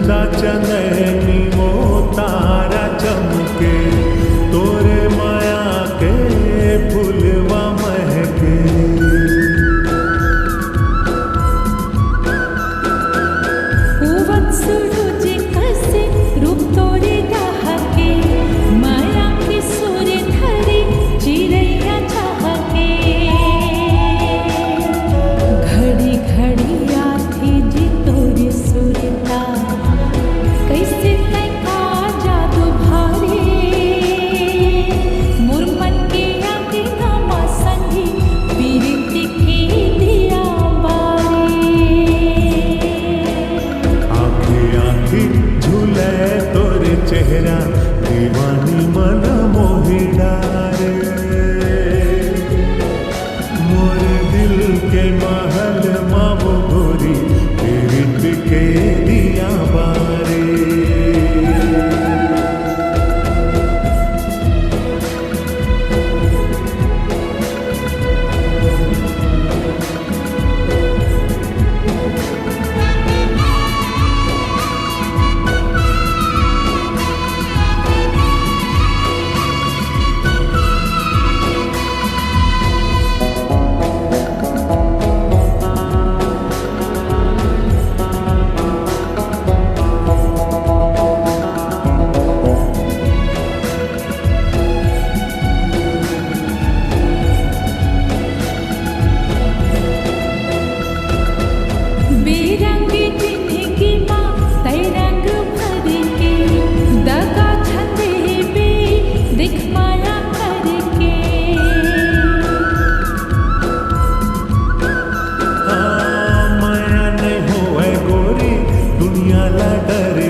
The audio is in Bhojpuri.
चंदा चंदनी वो तारा चमके तोरे माया के फूलवा महके सूरज कसे रूप तोरे दहके माया के सुर धरे चिड़ैया चहके घड़ी घड़ी आथे जी तोरे सुरता कैसे तैका जादू भारे मोर मन के आगे नामा संगी पीरित के दिया झूले तोरे चेहरा दीवानी मन मोहिड़ा रे मोर दिल के महल मामो गोरी पीरित के दिया बारे बेरंगी जिंदगी माँ तै रंग भर के दगा छंदे बे दिख माया करके माया नहीं होए गोरी दुनिया ला डरे